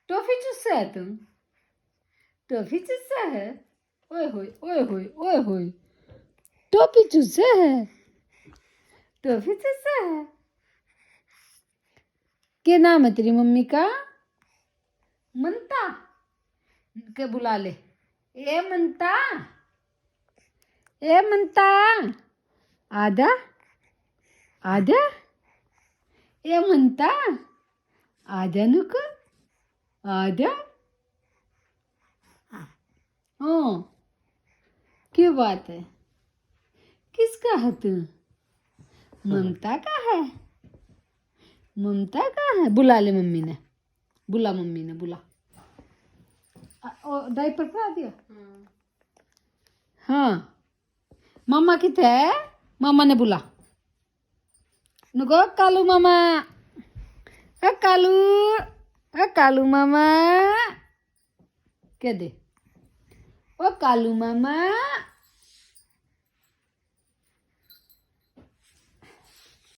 toffee चुस्सा है तुम toffee चुस्सा है ओए होए ओए होए ओए होए टॉफी चुस्सा है टॉफी चुस्सा है क्या नाम है तेरी मम्मी का मनता के बुला ले ए मनता आजा आजा ए मनता आजा नुको आजा हाँ क्या बात है किसका है तू ममता का है ममता का है बुला ले मम्मी ने बुला मम्मी ने बुला डायपर पा दिया हाँ मामा किथे है मामा ने बुला नुको कालू मामा कालू मामा क्या दे ओ कालू मामा